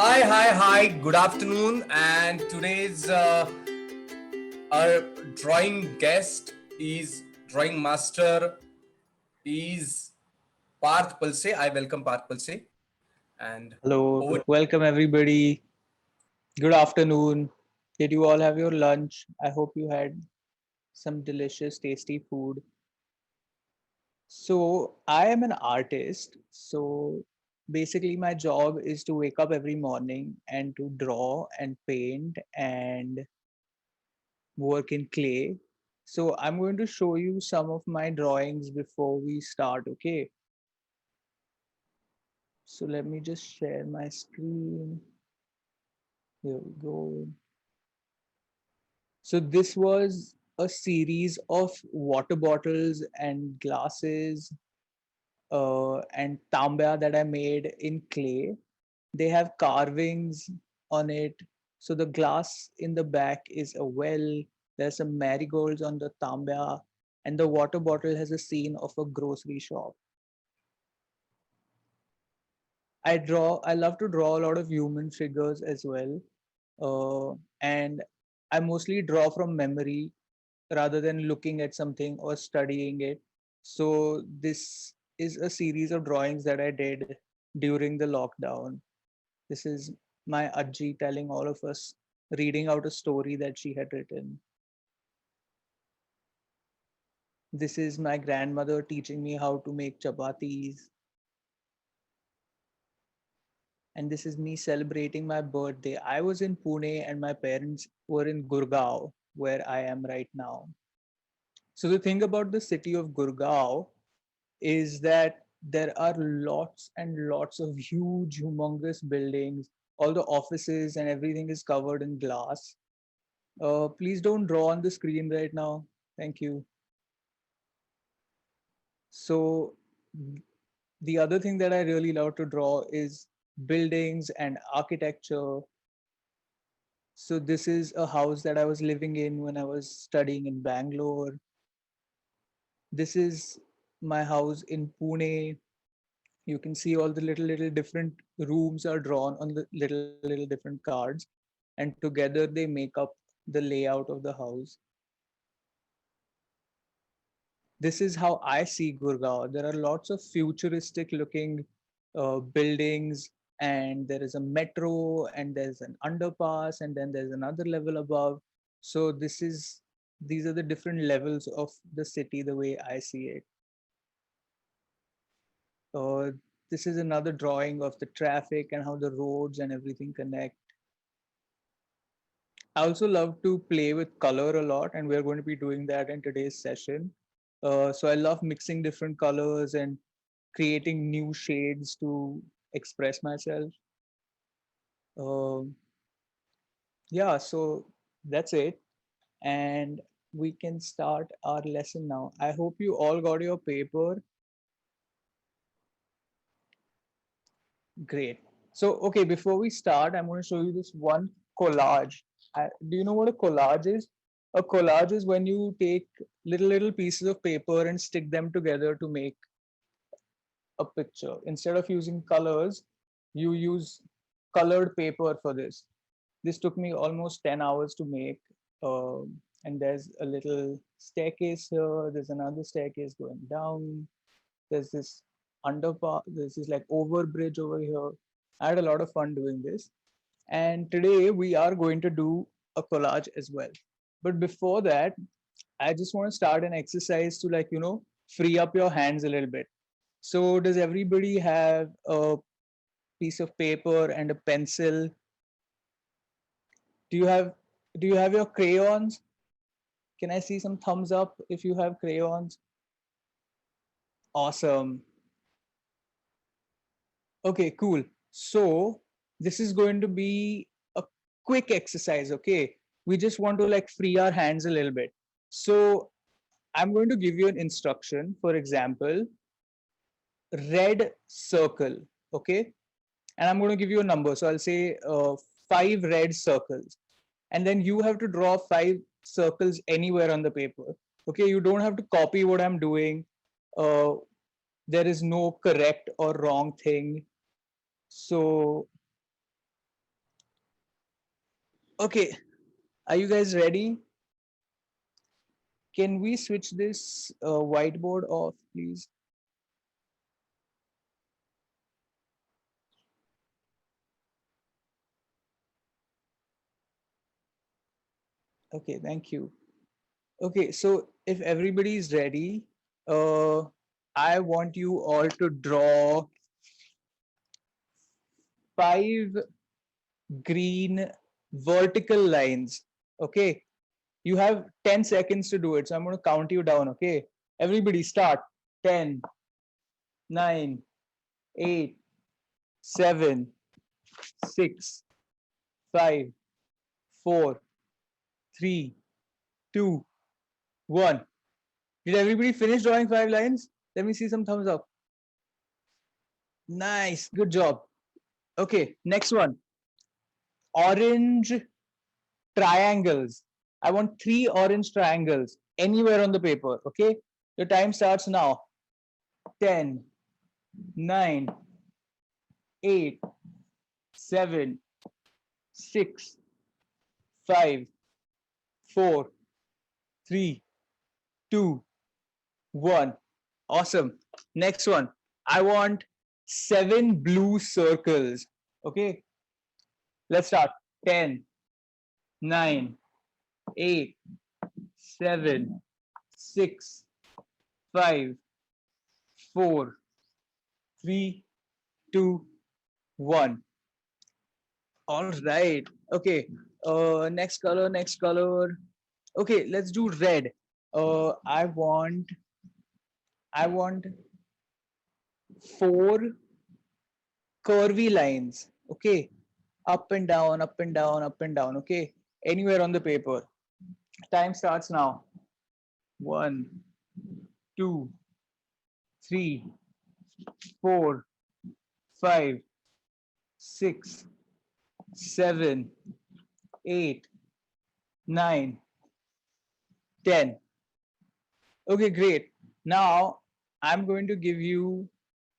Hi. Good afternoon. And today's our drawing guest is drawing master is Parth Palsey. I welcome Parth Palsey. And Hello, over. welcome everybody. Good afternoon. Did you all have your lunch? I hope you had some delicious, tasty food. So, I am an artist. So, basically, my job is to wake up every morning and to draw and paint and work in clay. So, I'm going to show you some of my drawings before we start, okay? So, let me just share my screen. Here we go. So this was a series of water bottles and glasses and tambia that I made in clay. They have carvings on it. So the glass in the back is a well. There's some marigolds on the tambia, and the water bottle has a scene of a grocery shop. I love to draw a lot of human figures as well. And I mostly draw from memory rather than looking at something or studying it. So this is a series of drawings that I did during the lockdown. This is my Ajji telling all of us, reading out a story that she had written. This is my grandmother teaching me how to make chapatis. And this is me celebrating my birthday. I was in Pune and my parents were in Gurgaon, where I am right now. So the thing about the city of Gurgaon is that there are lots and lots of huge, humongous buildings. All the offices and everything is covered in glass. Please don't draw on the screen right now. Thank you. So, the other thing that I really love to draw is buildings and architecture. So, this is a house that I was living in when I was studying in Bangalore. This is my house in Pune. You can see all the little different rooms are drawn on the little different cards, and together they make up the layout of the house. This is how I see Gurgaon. There are lots of futuristic looking buildings, and there is a metro, and there's an underpass, and then there's another level above. So these are the different levels of the city the way I see it. uh, this is another drawing of the traffic and how the roads and everything connect. I also love to play with color a lot, and we're going to be doing that in today's session. So I love mixing different colors and creating new shades to express myself. Um, yeah, so that's it. And we can start our lesson now. I hope you all got your paper. Great. So, okay, before we start, I'm going to show you this one collage. Do you know what a collage is? A collage is when you take little pieces of paper and stick them together to make a picture. Instead of using colors, you use colored paper for this. This took me almost 10 hours to make. And there's a little staircase here. There's another staircase going down. There's this underpass. There's this like overbridge over here. I had a lot of fun doing this. And today we are going to do a collage as well. But before that, I just want to start an exercise to free up your hands a little bit. So does everybody have a piece of paper and a pencil? Do you have your crayons? Can I see some thumbs up if you have crayons? Awesome. Okay, cool. So this is going to be a quick exercise, okay? We just want to like free our hands a little bit. So I'm going to give you an instruction. For example, red circle, okay? And I'm going to give you a number. So I'll say 5 red circles. And then you have to draw 5 circles anywhere on the paper. Okay, you don't have to copy what I'm doing. Uh, there is no correct or wrong thing. So Okay, are you guys ready? Can we switch this whiteboard off, please? Okay, thank you. Okay, so if everybody is ready, uh, I want you all to draw 5 green vertical lines. Okay, you have 10 seconds to do it. So I'm going to count you down. Okay, everybody start. 10, 9, 8, 7, 6, 5, 4, 3, 2, 1. Did everybody finish drawing 5 lines? Let me see some thumbs up. Nice, good job. Okay, next one. Orange triangles. I want 3 orange triangles anywhere on the paper. Okay, the time starts now. 10, 9, 8, 7, 6, 5, 4, 3, 2, 1. Awesome. Next one. I want 7 blue circles. Okay, let's start. 10, 9, 8, 7, 6, 5, 4, 3, 2, 1. All right. Okay. Next color, next color. Okay, let's do red. I want 4 curvy lines. Okay. Up and down, up and down, up and down. Okay. Anywhere on the paper. Time starts now. 1, 2, 3, 4, 5, 6, 7, 8, 9, 10. Okay, great. Now I'm going to give you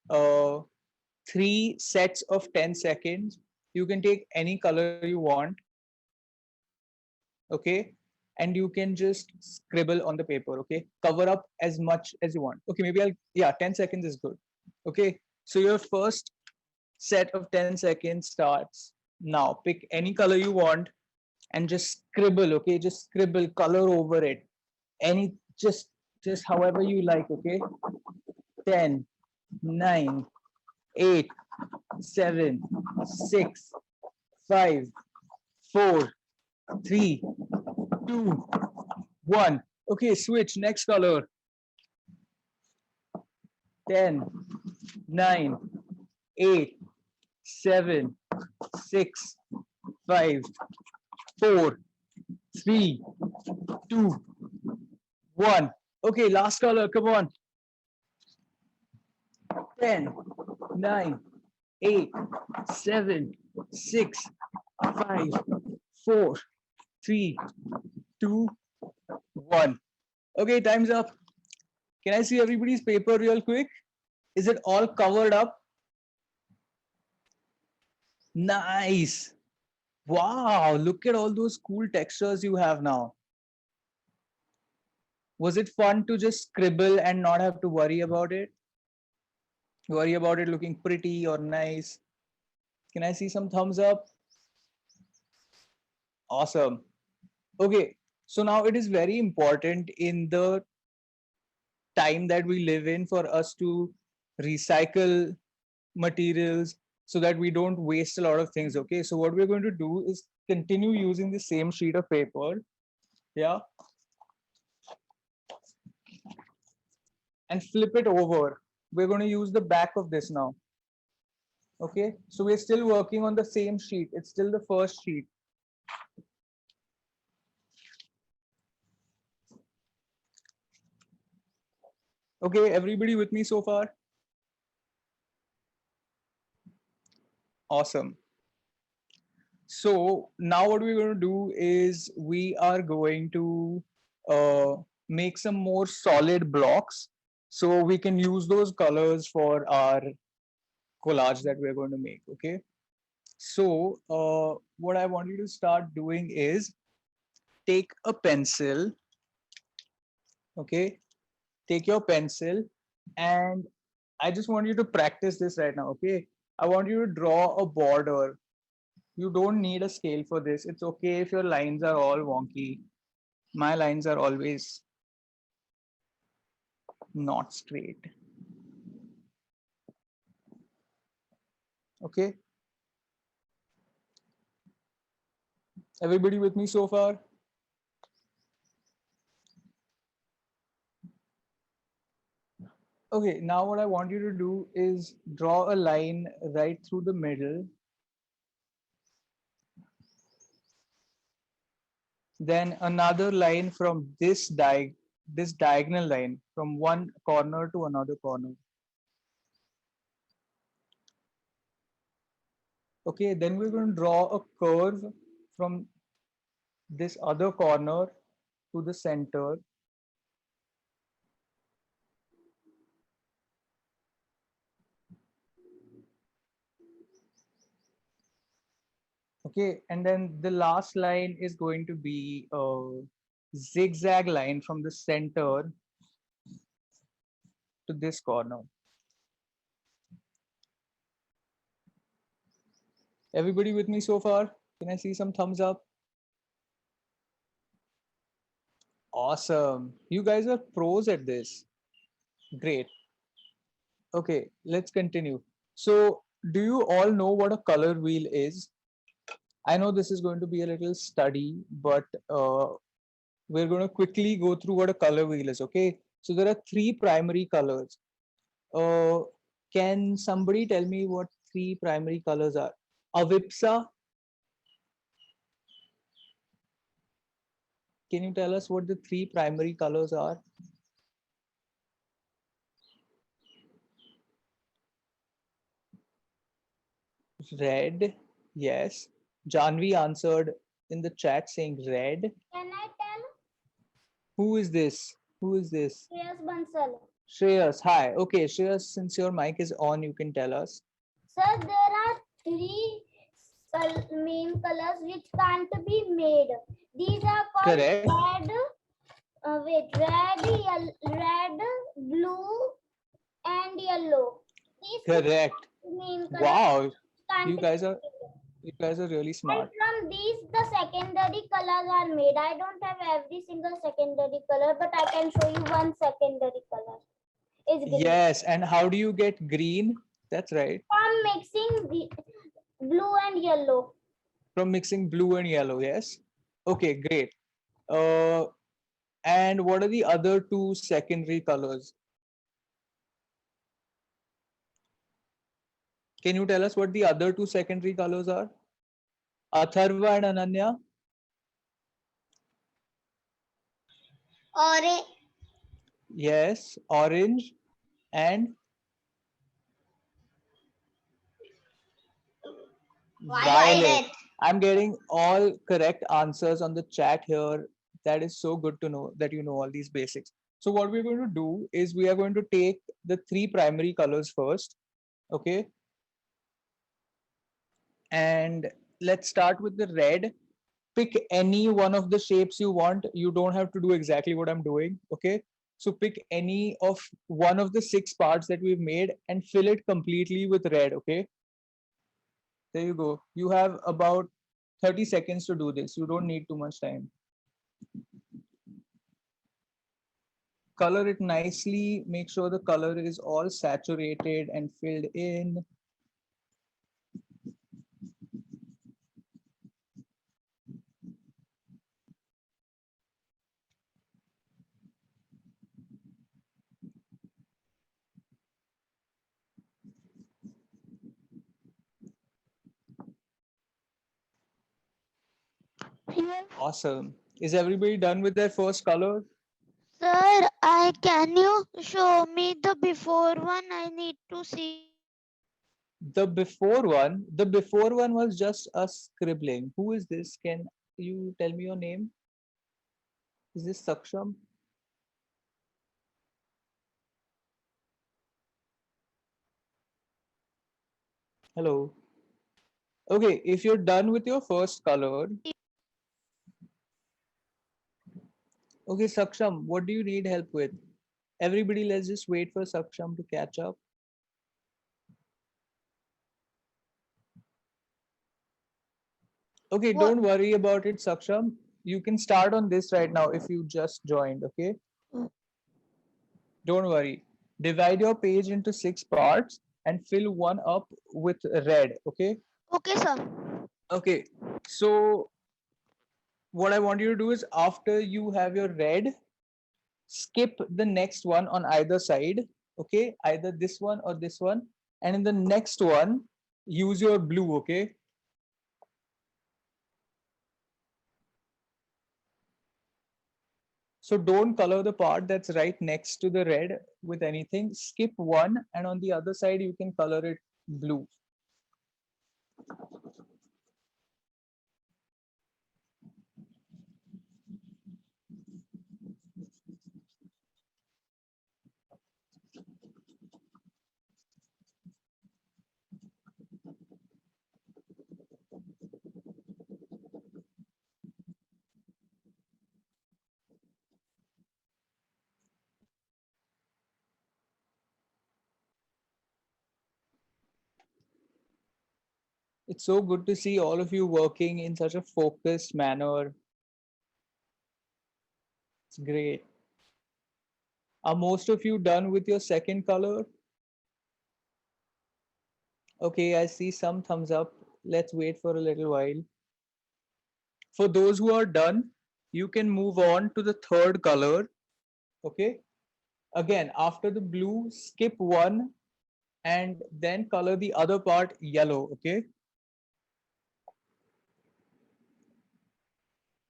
3 sets of 10 seconds. You can take any color you want. Okay. And you can just scribble on the paper. Okay. Cover up as much as you want. Okay. Maybe yeah, 10 seconds is good. Okay. So your first set of 10 seconds starts now. Pick any color you want and just scribble. Okay. Just scribble, color over it. Any, just however you like. Okay. 10, 9, 8, 7, 6, 5, 4, 3, 2, 1. Okay, switch. Next color. 10, 9, 8, 7, 6, 5, 4, 3, 2, 1. Okay, last color. Come on. 10, 9, 8, 7, 6, 5, 4, 3, 2, 1. Okay, time's up. Can I see everybody's paper real quick? Is it all covered up? Nice. Wow, look at all those cool textures you have now. Was it fun to just scribble and not have to worry about it? Worry about it looking pretty or nice? Can I see some thumbs up? Awesome. Okay, so now it is very important in the time that we live in for us to recycle materials so that we don't waste a lot of things. Okay, so what we're going to do is continue using the same sheet of paper. Yeah. And flip it over. We're going to use the back of this now. Okay, so we're still working on the same sheet. It's still the first sheet. Okay, everybody with me so far? Awesome. So now what we're going to do is we are going to make some more solid blocks so we can use those colors for our collage that we're going to make. Okay, So what I want you to start doing is take a pencil. Okay, take your pencil, and I just want you to practice this right now. Okay, I want you to draw a border. You don't need a scale for this. It's okay if your lines are all wonky. My lines are always not straight. Okay, everybody with me so far? Okay, now what I want you to do is draw a line right through the middle. Then another line from this diagonal line from one corner to another corner. Okay, then we're going to draw a curve from this other corner to the center. Okay, and then the last line is going to be a zigzag line from the center to this corner. Everybody with me so far? Can I see some thumbs up? Awesome. You guys are pros at this. Great. Okay, let's continue. So, do you all know what a color wheel is? I know this is going to be a little study, but we're going to quickly go through what a color wheel is. Okay, so there are three primary colors. Uh, can somebody tell me what three primary colors are? Avipsa, can you tell us what the three primary colors are? Red, yes. Janvi answered in the chat saying red. Can I tell? Who is this? Who is this? Shreyas Bansal. Shreyas, hi. Okay, Shreyas, since your mic is on, you can tell us. Sir, there are three main colors which can't be made. These are called Correct. red, blue, and yellow. These Correct. main colors Wow, can't you be guys are really and smart. from these, the secondary colors are made. I don't have every single secondary color, but I can show you one secondary color. It's green. Yes, and how do you get green? That's right. From mixing blue and yellow. From mixing blue and yellow, yes. Okay, great. Uh, and what are the other two secondary colors? Can you tell us what the other two secondary colors are? Atharva and Ananya? Orange. Yes, orange and violet. I'm getting all correct answers on the chat here. That is so good to know that you know all these basics. So what we're going to do is we are going to take the three primary colors first. Okay. And let's start with the red. Pick any one of the shapes you want. You don't have to do exactly what I'm doing. Okay. So pick any of one of the 6 parts that we've made and fill it completely with red. Okay. There you go. You have about 30 seconds to do this. You don't need too much time. Color it nicely. Make sure the color is all saturated and filled in. Yes. Awesome. Is everybody done with their first color? Sir, can you show me the before one? I need to see. The before one was just a scribbling. Who is this? Can you tell me your name? Is this Saksham? Hello. Okay, if you're done with your first color. Okay, Saksham, what do you need help with? Everybody, let's just wait for Saksham to catch up. Okay, What? don't worry about it, Saksham. You can start on this right now if you just joined, okay? Don't worry. Divide your page into 6 parts and fill one up with red, okay? Okay, sir. Okay, so what I want you to do is after you have your red, skip the next one on either side, okay? Either this one or this one. And in the next one, use your blue, okay? So don't color the part that's right next to the red with anything. Skip one, and on the other side, you can color it blue. It's so good to see all of you working in such a focused manner. It's great. Are most of you done with your second color? Okay, I see some thumbs up. Let's wait for a little while. For those who are done, you can move on to the third color. Okay. Again, after the blue, skip one and then color the other part yellow. Okay.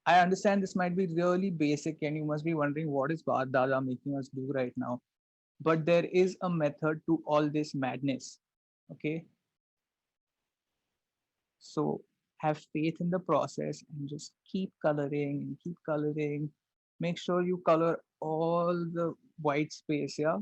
I understand this might be really basic and you must be wondering what is Dada making us do right now. But there is a method to all this madness. Okay. So have faith in the process and just keep coloring and keep coloring. Make sure you color all the white space. Yeah.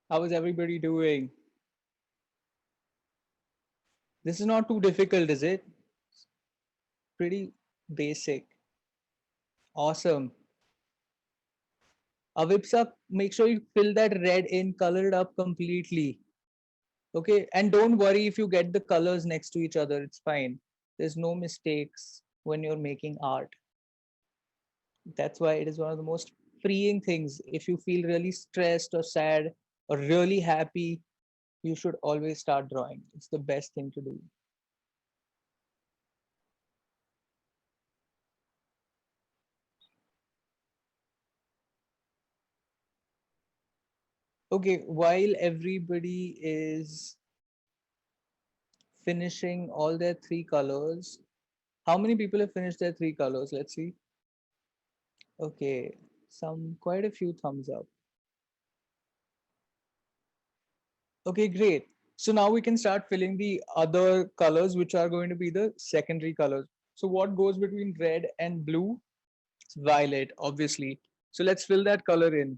How is everybody doing? This is not too difficult, is it? Pretty basic. Awesome. Avipsa, make sure you fill that red in, color it up completely. Okay, and don't worry if you get the colors next to each other, it's fine. There's no mistakes when you're making art. That's why it is one of the most freeing things. If you feel really stressed or sad or really happy, you should always start drawing. It's the best thing to do. Okay, while everybody is finishing all their 3 colors, how many people have finished their 3 colors? Let's see. Okay, quite a few thumbs up. Okay, great. So now we can start filling the other colors, which are going to be the secondary colors. So what goes between red and blue? It's violet, obviously. So let's fill that color in.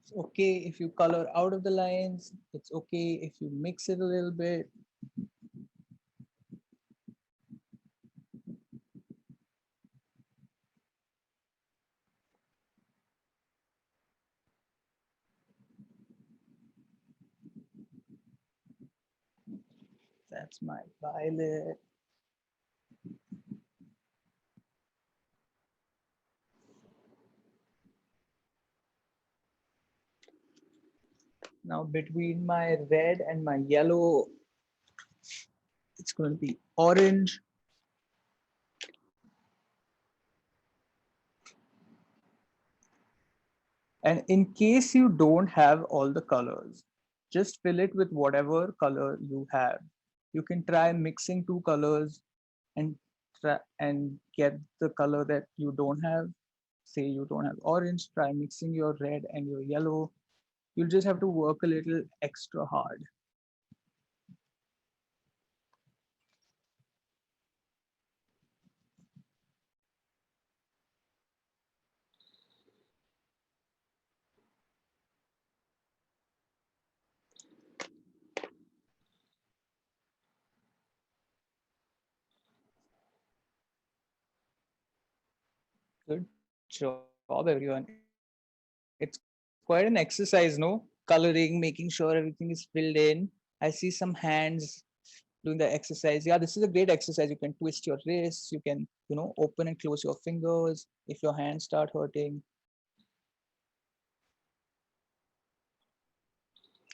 It's okay if you color out of the lines. It's okay if you mix it a little bit. That's my violet. Now between my red and my yellow, it's going to be orange. And in case you don't have all the colors, just fill it with whatever color you have. You can try mixing two colors and get the color that you don't have. Say you don't have orange, try mixing your red and your yellow. You'll just have to work a little extra hard. Good job, everyone. It's quite an exercise, no? Coloring, making sure everything is filled in. I see some hands doing the exercise. Yeah, this is a great exercise. You can twist your wrists. You can, open and close your fingers if your hands start hurting.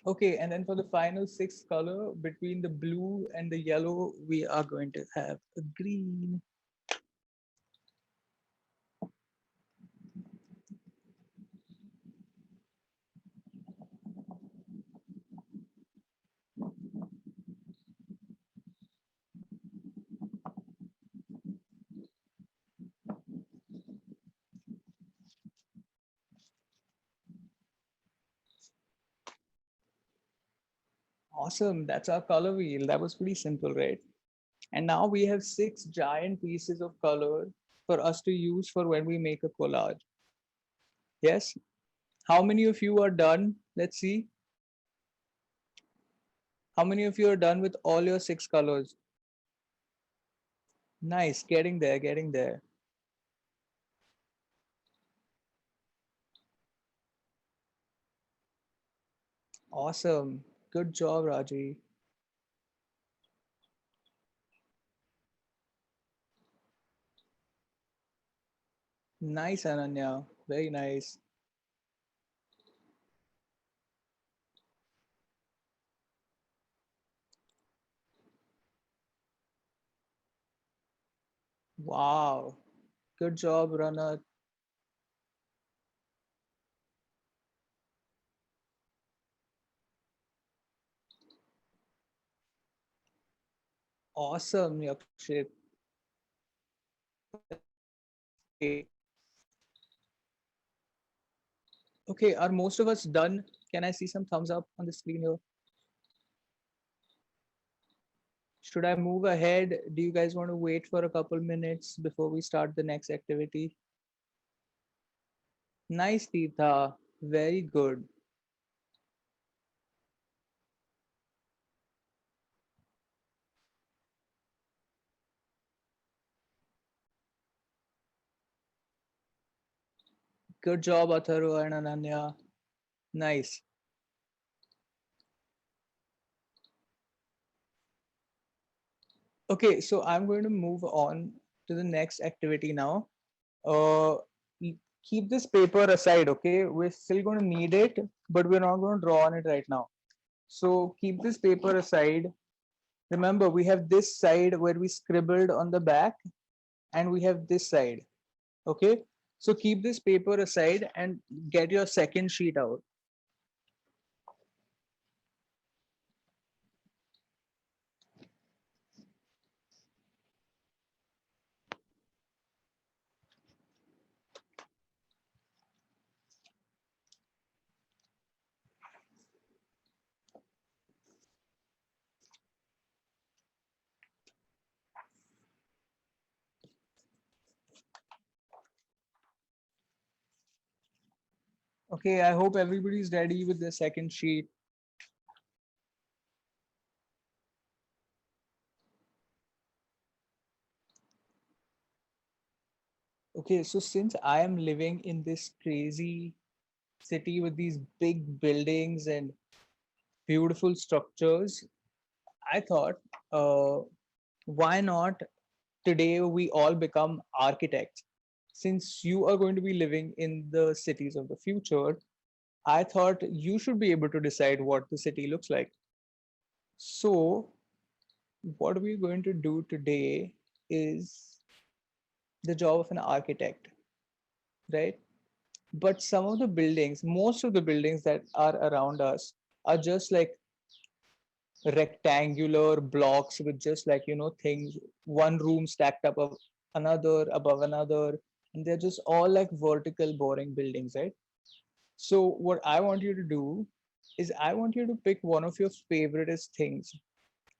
Okay, and then for the final sixth color, between the blue and the yellow, we are going to have a green. Awesome, that's our color wheel. That was pretty simple, right? And now we have six giant pieces of color for us to use for when we make a collage. Yes? How many of you are done? Let's see. How many of you are done with all your six colors? Nice, getting there, getting there. Awesome. Good job, Raji. Nice, Ananya. Very nice. Wow. Good job, Rana. Awesome, Yakshit. Okay. Okay, are most of us done? Can I see some thumbs up on the screen here? Should I move ahead? Do you guys want to wait for a couple minutes before we start the next activity? Nice, Tita. Very good. Good job, Atharu and Ananya. Nice. Okay, so I'm going to move on to the next activity now. Uh, Keep this paper aside, okay? We're still going to need it, but we're not going to draw on it right now. So keep this paper aside. Remember, we have this side where we scribbled on the back, and we have this side, okay? So keep this paper aside and get your second sheet out. Okay, I hope everybody's ready with the second sheet. Okay, so since I am living in this crazy city with these big buildings and beautiful structures, I thought, why not today we all become architects? Since you are going to be living in the cities of the future, I thought you should be able to decide what the city looks like. So, what we're going to do today is the job of an architect, right? But some of the buildings, most of the buildings that are around us are just like rectangular blocks with just like, you know, things, one room stacked up of another above another, and they're just all like vertical boring buildings, right? So what I want you to do is I want you to pick one of your favoriteest things,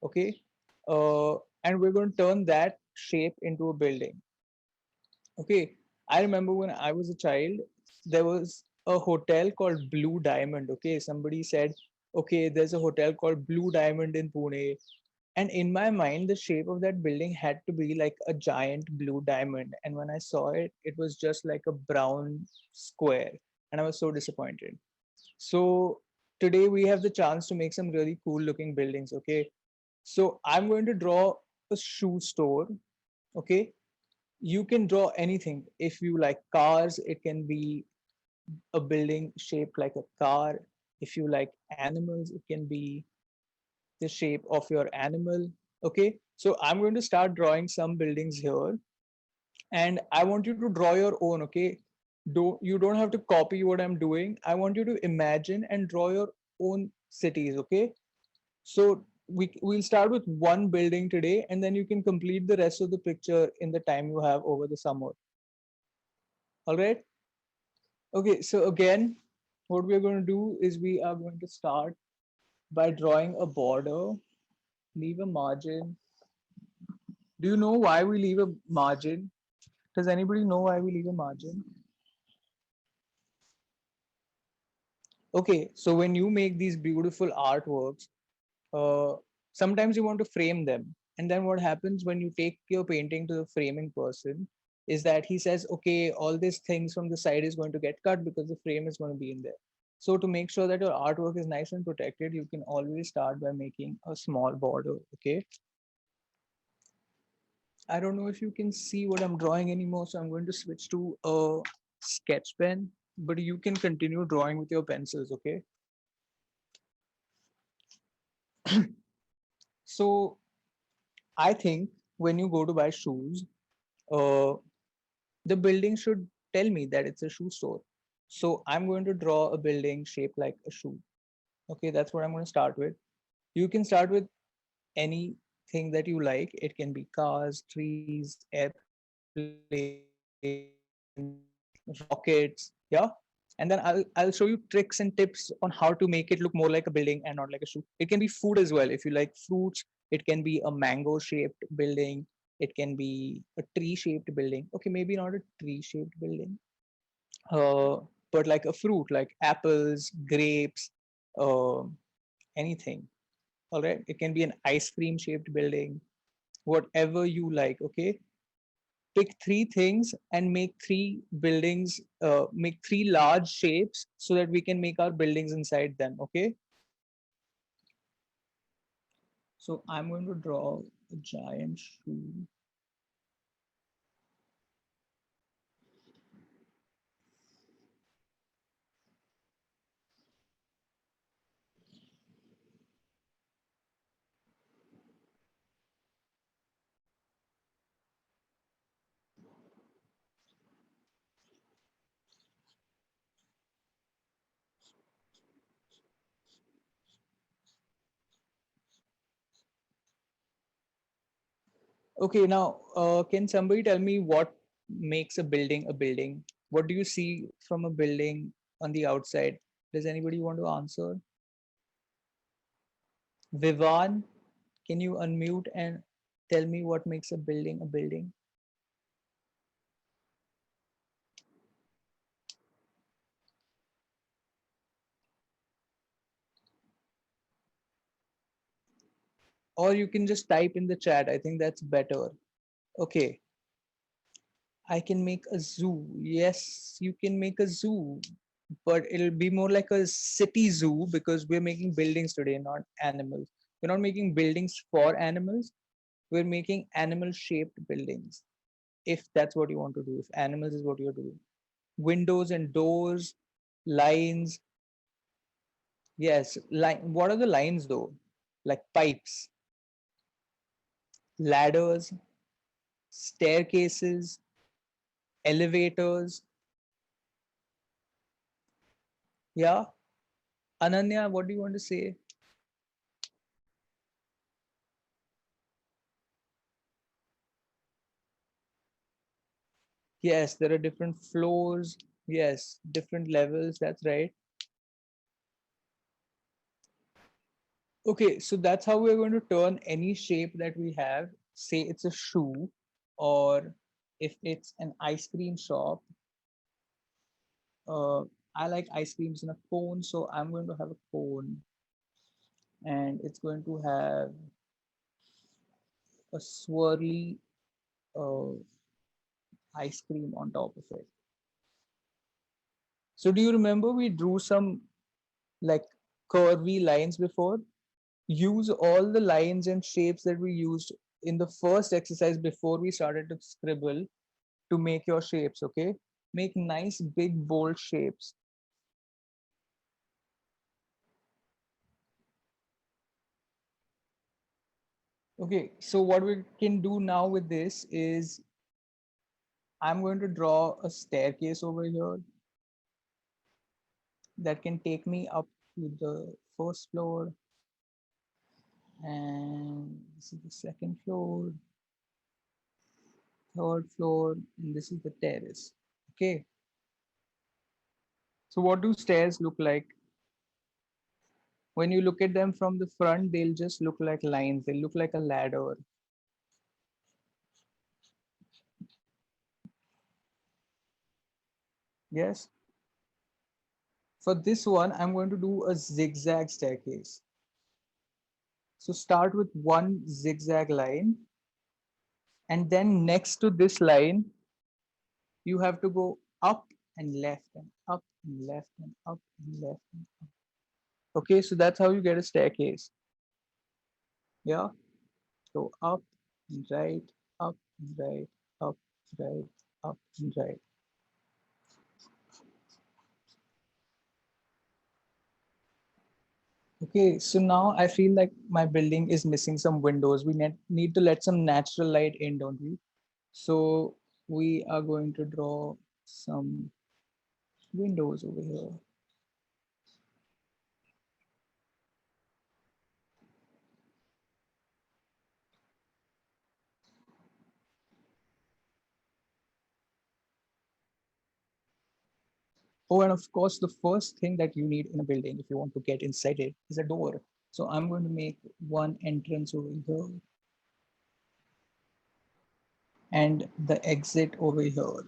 okay? And we're going to turn that shape into a building. Okay, I remember when I was a child, there was a hotel called Blue Diamond. Okay, somebody said, okay, there's a hotel called Blue Diamond in Pune. And in my mind, the shape of that building had to be like a giant blue diamond. And when I saw it, it was just like a brown square. And I was so disappointed. So today we have the chance to make some really cool looking buildings. Okay, so I'm going to draw a shoe store. Okay, you can draw anything. If you like cars, it can be a building shaped like a car. If you like animals, it can be the shape of your animal. Okay, so I'm going to start drawing some buildings here, and I want you to draw your own. Okay, don't have to copy what I'm doing. I want you to imagine and draw your own cities. Okay, so we'll start with one building today, and then you can complete the rest of the picture in the time you have over the summer. All right. Okay, so again, what we're going to do is we are going to start by drawing a border, leave a margin. Do you know why we leave a margin? Does anybody know why we leave a margin? Okay, so when you make these beautiful artworks, uh, sometimes you want to frame them. And then what happens when you take your painting to the framing person is that he says, okay, all these things from the side is going to get cut because the frame is going to be in there. So to make sure that your artwork is nice and protected, you can always start by making a small border. Okay. I don't know if you can see what I'm drawing anymore, so I'm going to switch to a sketch pen, but you can continue drawing with your pencils. Okay. So I think when you go to buy shoes, uh, the building should tell me that it's a shoe store. So I'm going to draw a building shaped like a shoe. Okay, that's what I'm going to start with. You can start with anything that you like. It can be cars, trees, airplanes, rockets. Yeah. And then I'll show you tricks and tips on how to make it look more like a building and not like a shoe. It can be food as well. If you like fruits, it can be a mango shaped building. It can be a tree shaped building. Okay, maybe not a tree shaped building, uh, but like a fruit, like apples, grapes, uh, anything. All right. It can be an ice cream shaped building, whatever you like. Okay. Pick three things and make three buildings, make three large shapes so that we can make our buildings inside them. Okay. So I'm going to draw a giant shoe. Okay, now can somebody tell me what makes a building a building? What do you see from a building on the outside? Does anybody want to answer? Vivan, can you unmute and tell me what makes a building a building? Or you can just type in the chat. I think that's better. Okay, I can make a zoo. Yes, you can make a zoo, but it'll be more like a city zoo because we're making buildings today, not animals. We're not making buildings for animals. We're making animal shaped buildings. If that's what you want to do, if animals is what you're doing. Windows and doors, lines. Yes, line. What are the lines though? Like pipes, ladders, staircases, elevators. Yeah. Ananya, what do you want to say? Yes, there are different floors. Yes, different levels. That's right. Okay, so that's how we're going to turn any shape that we have. Say it's a shoe, or if it's an ice cream shop. Uh, I like ice creams in a cone, so I'm going to have a cone, and it's going to have a swirly uh, ice cream on top of it. So do you remember we drew some like curvy lines before? Use all the lines and shapes that we used in the first exercise before we started to scribble to make your shapes, okay? Make nice big bold shapes. Okay, so what we can do now with this is I'm going to draw a staircase over here that can take me up to the first floor, and this is the second floor, third floor, and this is the terrace. Okay, so what do stairs look like? When you look at them from the front, they'll just look like lines. They look like a ladder. Yes. For this one, I'm going to do a zigzag staircase. So start with one zigzag line, and then next to this line, you have to go up and left and up and left and up and left and up. Okay, so that's how you get a staircase. Yeah. So up and right, up and right, up, right, up and right. Okay, so now I feel like my building is missing some windows. We need to let some natural light in, don't we? So we are going to draw some windows over here. Oh, and of course, the first thing that you need in a building if you want to get inside it is a door. So I'm going to make one entrance over here and the exit over here.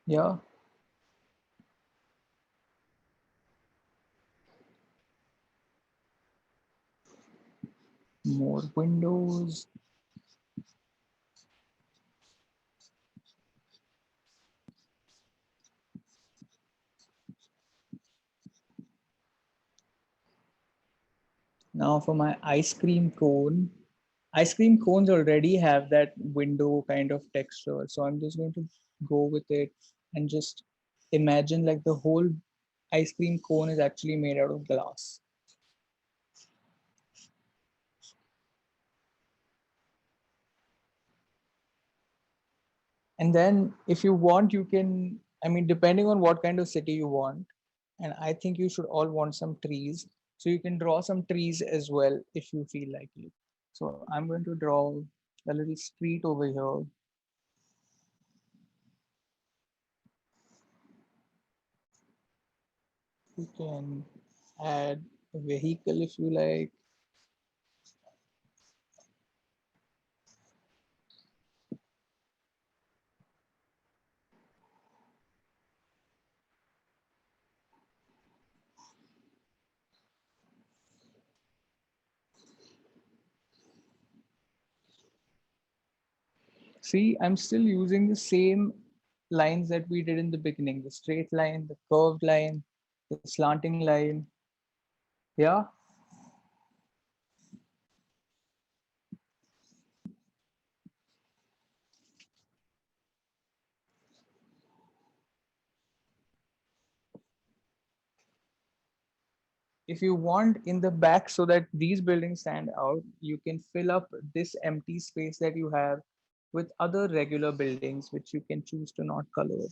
Yeah. More windows. Now for my ice cream cone. Ice cream cones already have that window kind of texture. So I'm just going to go with it and just imagine like the whole ice cream cone is actually made out of glass. And then if you want, you can, I mean, depending on what kind of city you want, and I think you should all want some trees. So you can draw some trees as well if you feel like it. So I'm going to draw a little street over here. You can add a vehicle if you like. See, I'm still using the same lines that we did in the beginning, the straight line, the curved line, the slanting line. Yeah. If you want in the back so that these buildings stand out, you can fill up this empty space that you have with other regular buildings, which you can choose to not color.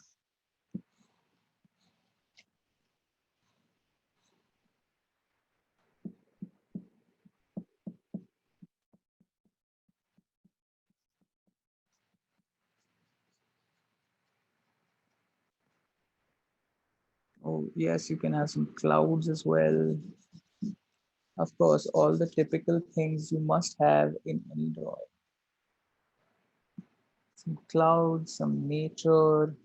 Oh, yes, you can have some clouds as well. Of course, all the typical things you must have in any drawing. Some clouds, some nature.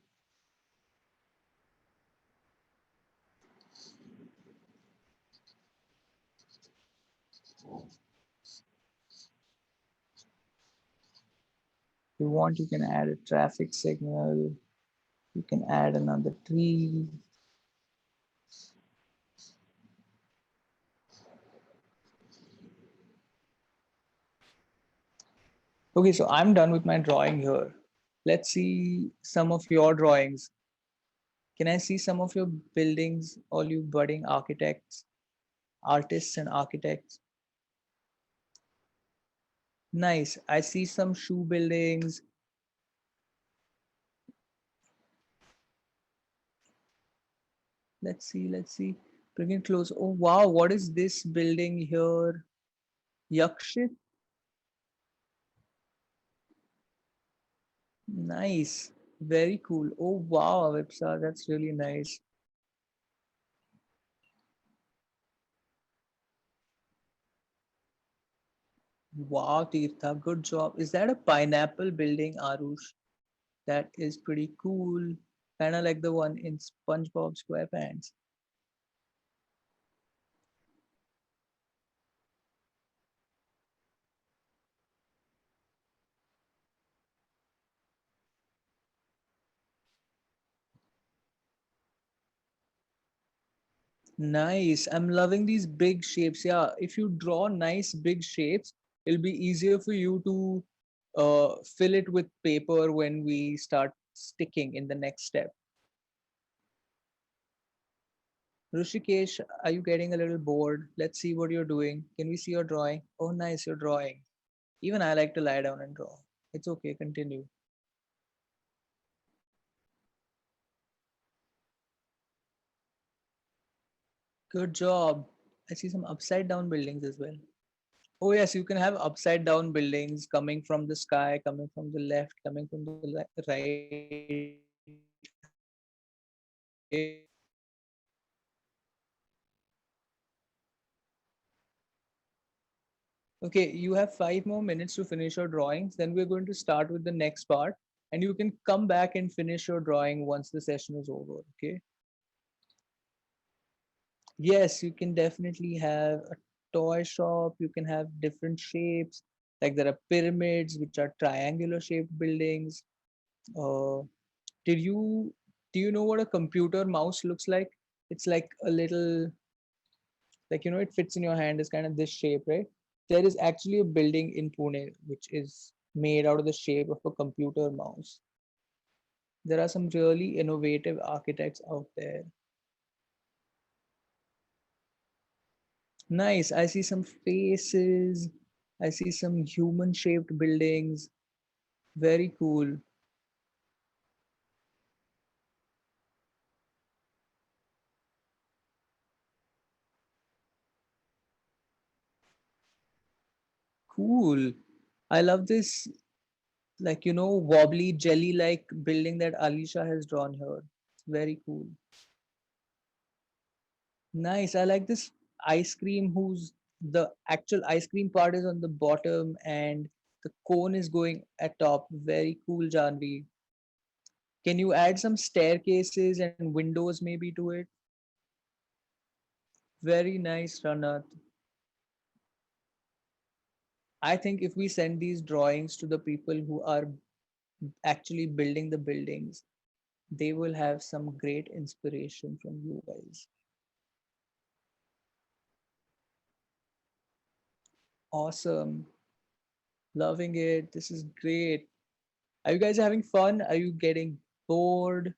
If you want, you can add a traffic signal. You can add another tree. Okay, so I'm done with my drawing here. Let's see some of your drawings. Can I see some of your buildings, all you budding architects, artists and architects? Nice. I see some shoe buildings. Let's see. Bring it close. Oh, wow. What is this building here? Yakshit? Nice. Very cool. Oh, wow, Vipsa. That's really nice. Wow, Tirtha. Good job. Is that a pineapple building, Arush? That is pretty cool. Kind of like the one in SpongeBob SquarePants. Nice. I'm loving these big shapes. Yeah, if you draw nice big shapes, it'll be easier for you to fill it with paper when we start sticking in the next step. Rushikesh, are you getting a little bored? Let's see what you're doing. Can we see your drawing? Oh, nice, you're drawing. Even I like to lie down and draw. It's okay, continue. Good job. I see some upside down buildings as well. Oh, yes, you can have upside down buildings coming from the sky, coming from the left, coming from the right. Okay, you have 5 more minutes to finish your drawings. Then we're going to start with the next part, and you can come back and finish your drawing once the session is over. Okay. Yes, you can definitely have a toy shop. You can have different shapes. Like there are pyramids, which are triangular shaped buildings. Uh, did you do you know what a computer mouse looks like? It's like a little, like, it fits in your hand. It's kind of this shape, right? There is actually a building in Pune which is made out of the shape of a computer mouse. There are some really innovative architects out there. Nice. I see some faces. I see some human shaped buildings. Very cool. Cool. I love this, like, wobbly jelly like building that Alisha has drawn here. It's very cool. Nice. I like this ice cream whose the actual ice cream part is on the bottom and the cone is going at top. Very cool, Janvi. Can you add some staircases and windows maybe to it? Very nice, Ranat. I think if we send these drawings to the people who are actually building the buildings, they will have some great inspiration from you guys. Awesome. Loving it. This is great. Are you guys having fun? Are you getting bored?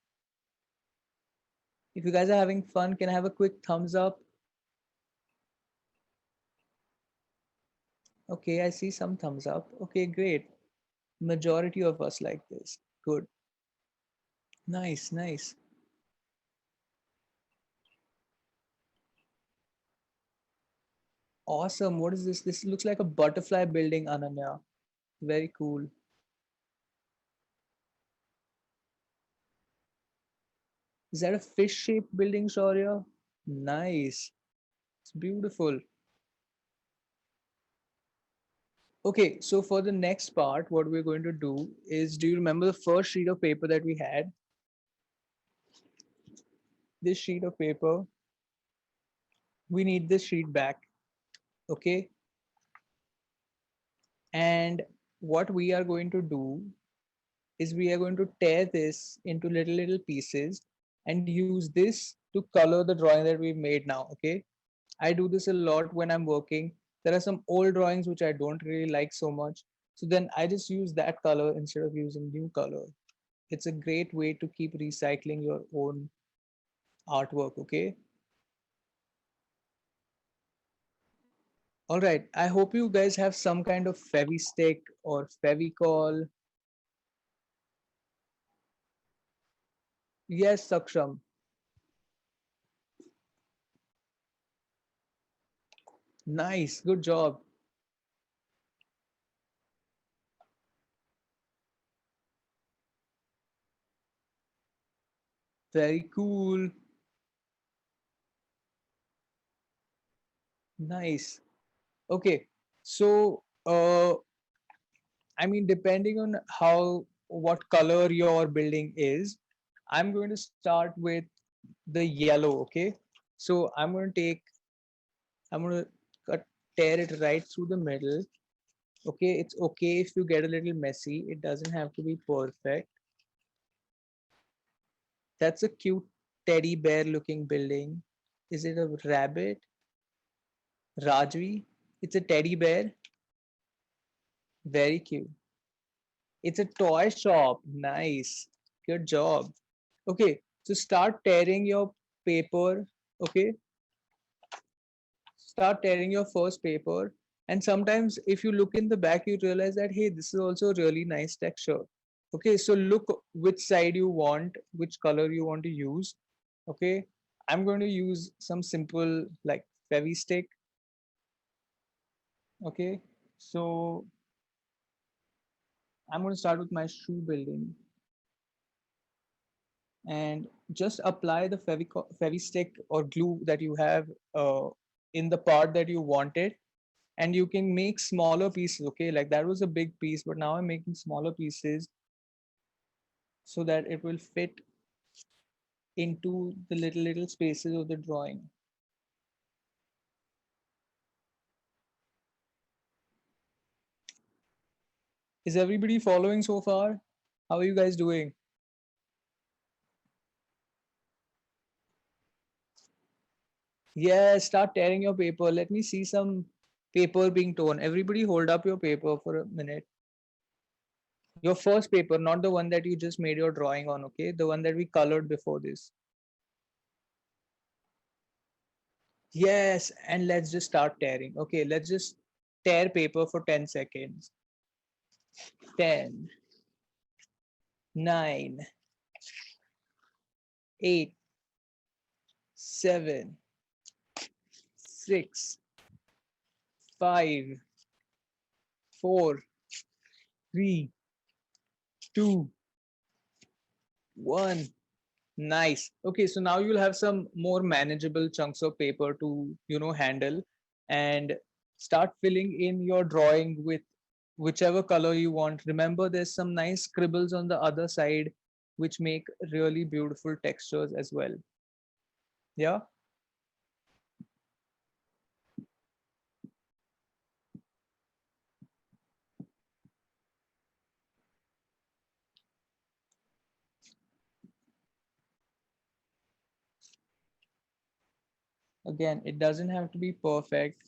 If you guys are having fun, can I have a quick thumbs up? Okay, I see some thumbs up. Okay, great. Majority of us like this. Good. Nice, nice. Awesome. What is this? This looks like a butterfly building, Ananya. Very cool. Is that a fish-shaped building, Shaurya? Nice. It's beautiful. Okay, so for the next part, what we're going to do is, do you remember the first sheet of paper that we had? This sheet of paper, we need this sheet back, okay? And what we are going to do is we are going to tear this into little pieces and use this to color the drawing that we've made now, okay? I do this a lot when I'm working. There are some old drawings which I don't really like so much. So then I just use that color instead of using new color. It's a great way to keep recycling your own artwork, okay? All right, I hope you guys have some kind of Fevi-stick or Fevicol. Yes, Saksham. Nice, good job. Very cool. Nice. Okay, so I mean, depending on what color your building is, I'm going to start with the yellow. Okay, so I'm going to tear it right through the middle. Okay, it's okay if you get a little messy. It doesn't have to be perfect. That's a cute teddy bear looking building. Is it a rabbit? Rajvi? It's a teddy bear. Very cute. It's a toy shop. Nice. Good job. Okay, so start tearing your paper. Okay, start tearing your first paper. And sometimes if you look in the back, you realize that, hey, this is also a really nice texture. Okay, so look which side you want, which color you want to use. Okay, I'm going to use some simple like Fevi stick. Okay, so I'm going to start with my shoe building and just apply the Fevi stick or glue that you have in the part that you wanted, and you can make smaller pieces. Okay, like that was a big piece, but now I'm making smaller pieces so that it will fit into the little spaces of the drawing. Is everybody following so far? How are you guys doing? Yeah, start tearing your paper. Let me see some paper being torn. Everybody hold up your paper for a minute. Your first paper, not the one that you just made your drawing on, okay? The one that we colored before this. Yes, and let's just start tearing. Okay, let's just tear paper for 10 seconds. 10, 9, 8, 7, 6, 5, 4, 3, 2, 1. Nice. Okay, so now you'll have some more manageable chunks of paper to, handle, and start filling in your drawing with whichever color you want. Remember, there's some nice scribbles on the other side which make really beautiful textures as well. Yeah. Again, it doesn't have to be perfect.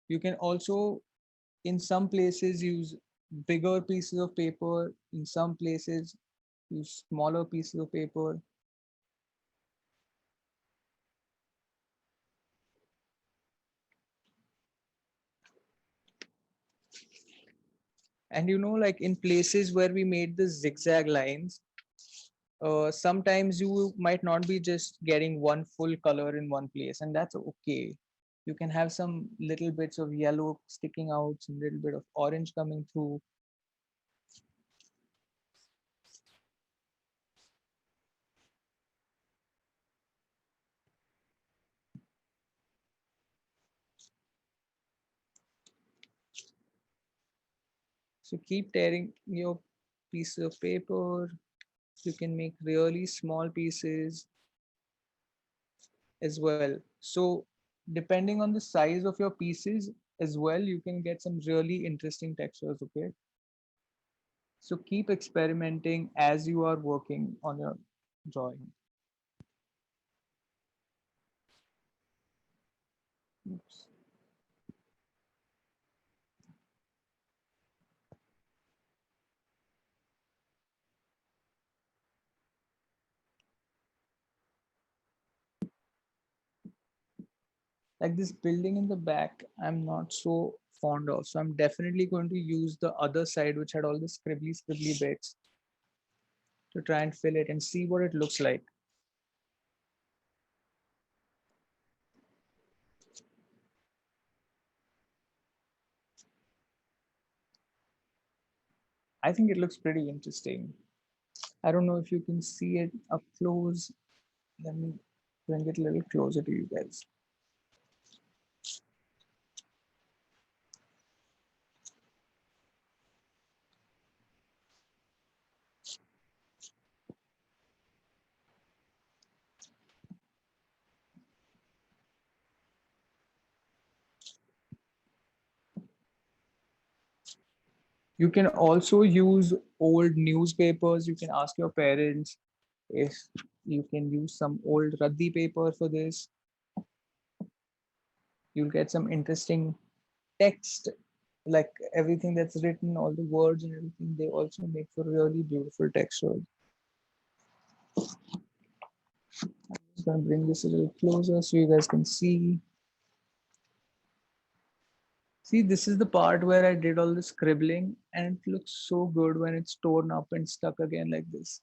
You can also, in some places, use bigger pieces of paper. In some places, use smaller pieces of paper. And like in places where we made the zigzag lines, sometimes you might not be just getting one full color in one place, and that's okay. You can have some little bits of yellow sticking out, some little bit of orange coming through. So keep tearing your piece of paper. You can make really small pieces as well. So depending on the size of your pieces as well, you can get some really interesting textures, okay? So keep experimenting as you are working on your drawing. Oops. Like this building in the back, I'm not so fond of. So I'm definitely going to use the other side, which had all the scribbly bits, to try and fill it and see what it looks like. I think it looks pretty interesting. I don't know if you can see it up close. Let me bring it a little closer to you guys. You can also use old newspapers. You can ask your parents if you can use some old raddi paper for this. You'll get some interesting text, like everything that's written, all the words and everything. They also make for really beautiful textures. I'm just gonna bring this a little closer so you guys can see. See, this is the part where I did all the scribbling, and it looks so good when it's torn up and stuck again like this.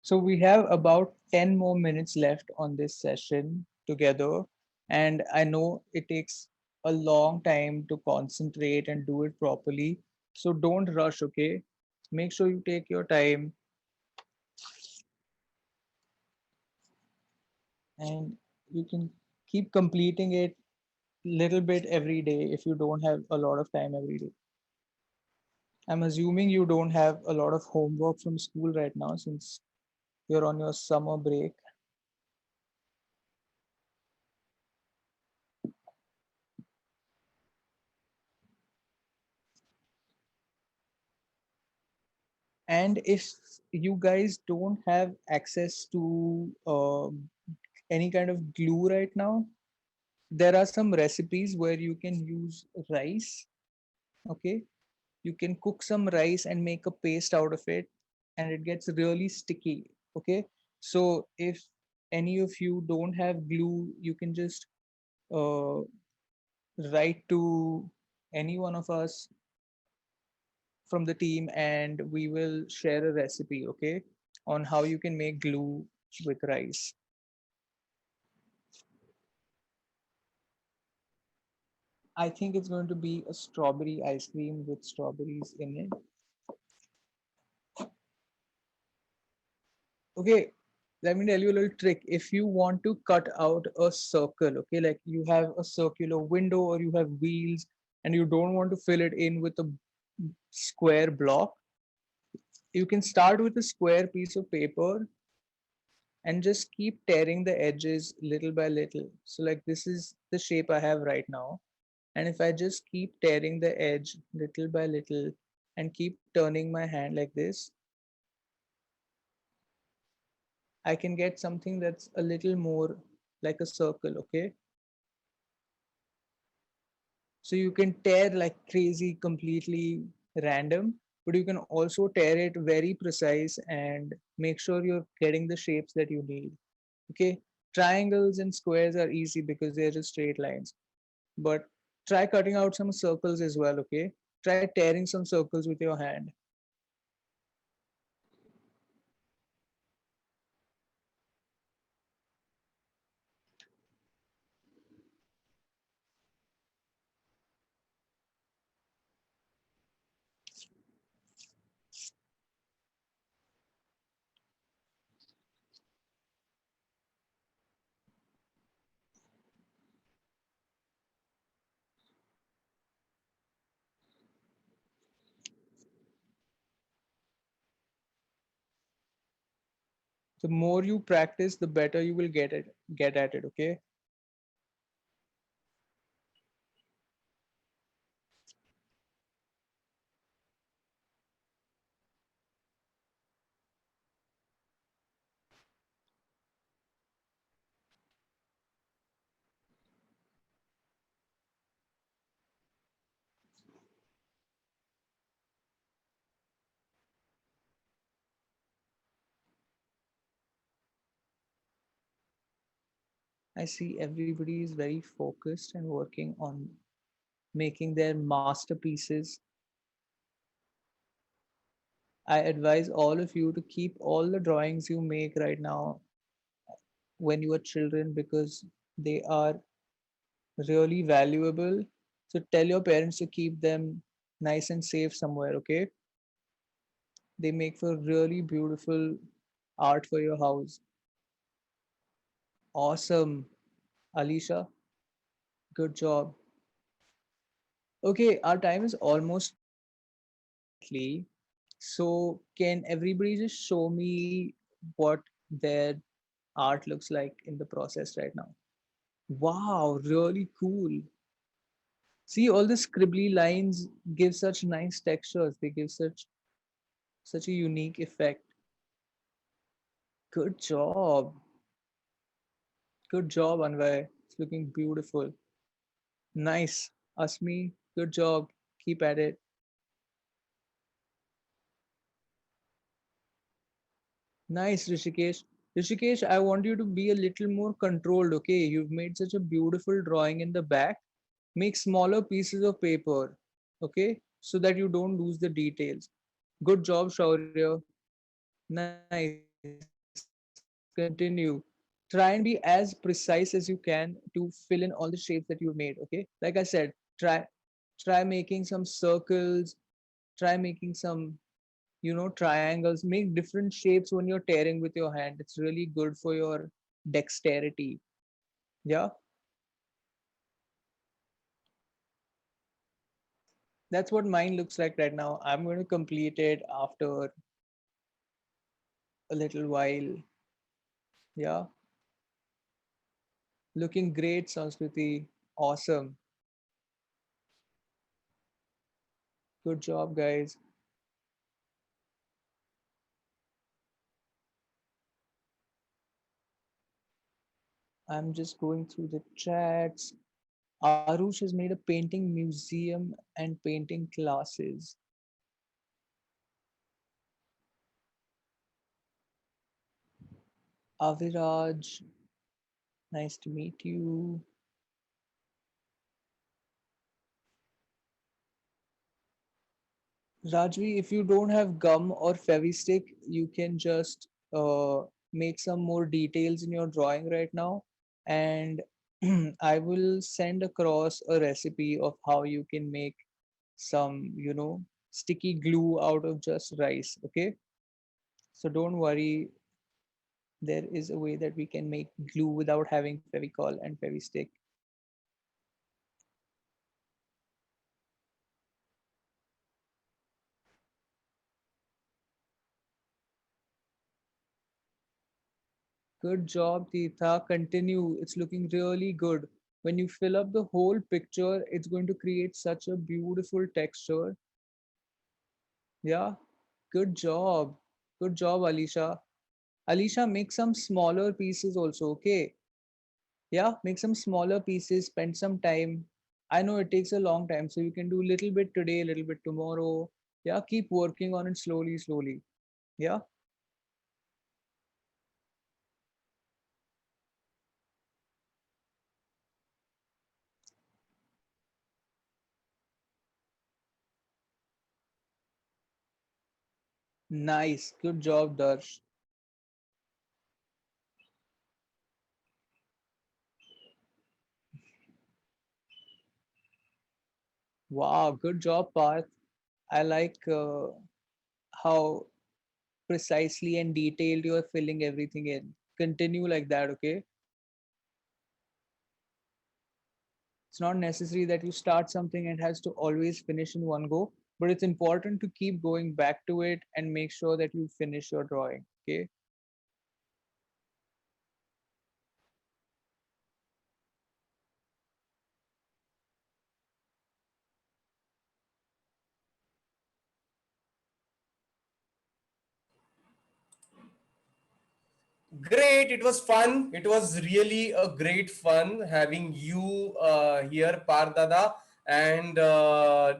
So we have about 10 more minutes left on this session together. And I know it takes a long time to concentrate and do it properly. So don't rush, okay? Make sure you take your time and you can keep completing it little bit every day if you don't have a lot of time every day. I'm assuming you don't have a lot of homework from school right now since you're on your summer break. And if you guys don't have access to any kind of glue right now, there are some recipes where you can use rice. Okay, you can cook some rice and make a paste out of it, and it gets really sticky. Okay, so if any of you don't have glue, you can just uh, write to any one of us from the team and we will share a recipe, okay, on how you can make glue with rice. I think it's going to be a strawberry ice cream with strawberries in it. Okay, let me tell you a little trick. If you want to cut out a circle, okay, like you have a circular window or you have wheels and you don't want to fill it in with a square block, you can start with a square piece of paper and just keep tearing the edges little by little. So like this is the shape I have right now. And if I just keep tearing the edge little by little and keep turning my hand like this, I can get something that's a little more like a circle, okay? So you can tear like crazy, completely random, but you can also tear it very precise and make sure you're getting the shapes that you need. Okay, triangles and squares are easy because they're just straight lines, but try cutting out some circles as well. Okay, try tearing some circles with your hand. The more you practice, the better you will get at it, okay? I see everybody is very focused and working on making their masterpieces. I advise all of you to keep all the drawings you make right now when you are children, because they are really valuable. So tell your parents to keep them nice and safe somewhere, okay? They make for really beautiful art for your house. Awesome, Alicia. Good job. Okay, our time is almost lately. So can everybody just show me what their art looks like in the process right now? Wow, really cool. See, all the scribbly lines give such nice textures. They give such a unique effect. Good job. Good job, Anvay. It's looking beautiful. Nice. Asmi, good job. Keep at it. Nice, Rishikesh. Rishikesh, I want you to be a little more controlled, okay? You've made such a beautiful drawing in the back. Make smaller pieces of paper, okay? So that you don't lose the details. Good job, Shaurya. Nice. Continue. Try and be as precise as you can to fill in all the shapes that you've made, okay? Like I said, try making some circles, try making some triangles. Make different shapes when you're tearing with your hand. It's really good for your dexterity. Yeah, that's what mine looks like right now. I'm going to complete it after a little while. Yeah, looking great, Sanskriti. Awesome. Good job, guys. I'm just going through the chats. Arush has made a painting museum and painting classes. Aviraj, nice to meet you. Rajvi, if you don't have gum or Fevistick, you can just make some more details in your drawing right now. And I will send across a recipe of how you can make some, sticky glue out of just rice. Okay. So don't worry, there is a way that we can make glue without having Fevicol and Fevistick. Good job, Tita. Continue. It's looking really good. When you fill up the whole picture, it's going to create such a beautiful texture. Yeah. Good job. Good job, Alicia. Alicia, make some smaller pieces also, okay? Yeah, make some smaller pieces, spend some time. I know it takes a long time, so you can do a little bit today, a little bit tomorrow. Yeah, keep working on it slowly, slowly. Yeah. Nice. Good job, Darsh. Wow, good job, Parth. I like how precisely and detailed you are filling everything in. Continue like that, okay? It's not necessary that you start something and it has to always finish in one go, but it's important to keep going back to it and make sure that you finish your drawing, okay? Great. It was fun. It was really a great fun having you here, Pardada, and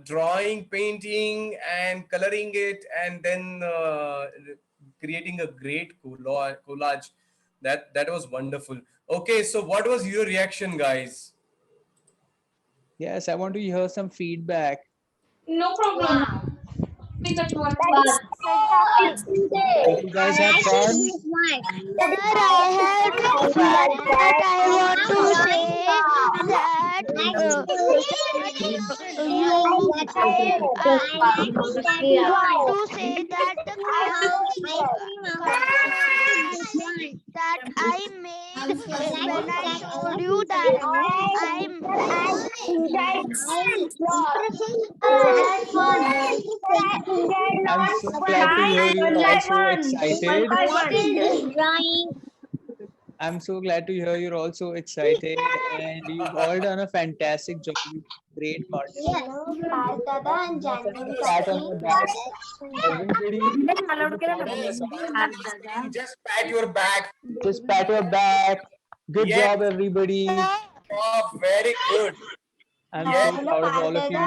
drawing, painting, and coloring it, and then creating a great collage. That was wonderful. Okay, so what was your reaction, guys? Yes, I want to hear some feedback. No problem. Pick up one. That's fantastic. Did you guys have fun? Sir, I had fun, but I want to say that that I made when I showed you that I'm so glad to hear you're also excited. I'm so glad to hear you're also excited, and you've all done a fantastic job. Great participation. Dada and January. Pat on the back. Everybody, Just pat your back. just pat your back. Good Yes. job, everybody. Oh, very good. I'm Yes. so proud of all of you.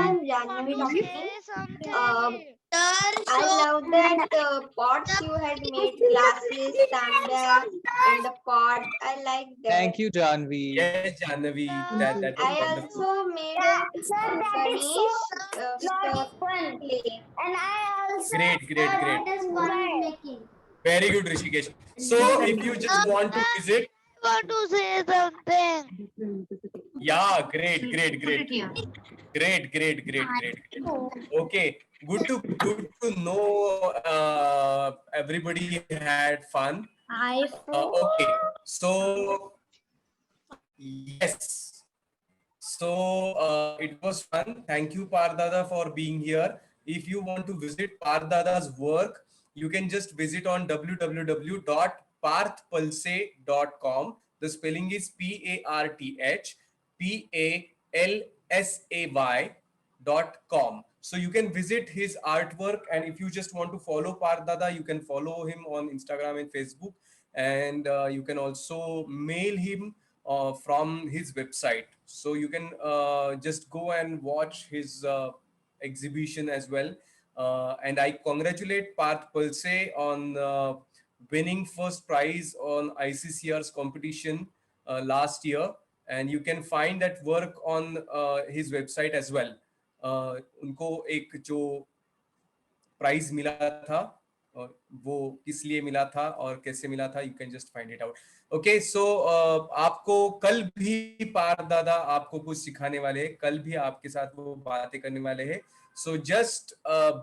I love that pots you had made, glasses, and the pot. I like that. Thank you, Janvi. Yes, Jahnavi. That was I wonderful. also made a Ganesh with clay. And I also Great. making. Very good, Rishikesh. So, if you just want to visit, want to say something. yeah, great. Okay, good to know. Everybody had fun. Okay, so yes, so it was fun. Thank you, Pardada, for being here. If you want to visit Pardada's work, you can just visit on www.parthpalsey.com. The spelling is PARTHPALSAY.com. So you can visit his artwork, and if you just want to follow Pardada, you can follow him on Instagram and Facebook, and you can also mail him from his website. So you can just go and watch his exhibition as well. And I congratulate Parth Palsey on winning first prize on ICCR's competition last year. And you can find that work on his website as well. उनको एक जो prize मिला था वो किस लिए मिला था और कैसे मिला था, you can just find it out. Okay, so आपको कल भी पार दादा आपको कुछ सिखाने वाले हैं, कल भी आपके साथ वो बातें करने वाले हैं. So just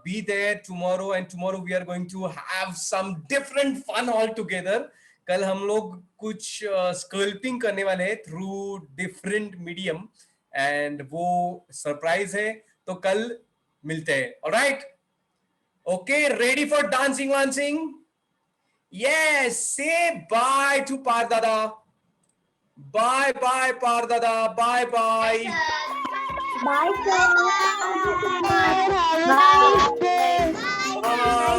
be there tomorrow, and tomorrow we are going to have some different fun all together. कल हम लोग कुछ स्कल्पिंग करने वाले हैं थ्रू डिफरेंट मीडियम, एंड वो सरप्राइज है, तो कल मिलते हैं. Alright, okay, ready for dancing? Yes, say bye to Pardada. Bye Pardada. Bye. Bye, sir. Have a nice day. Bye.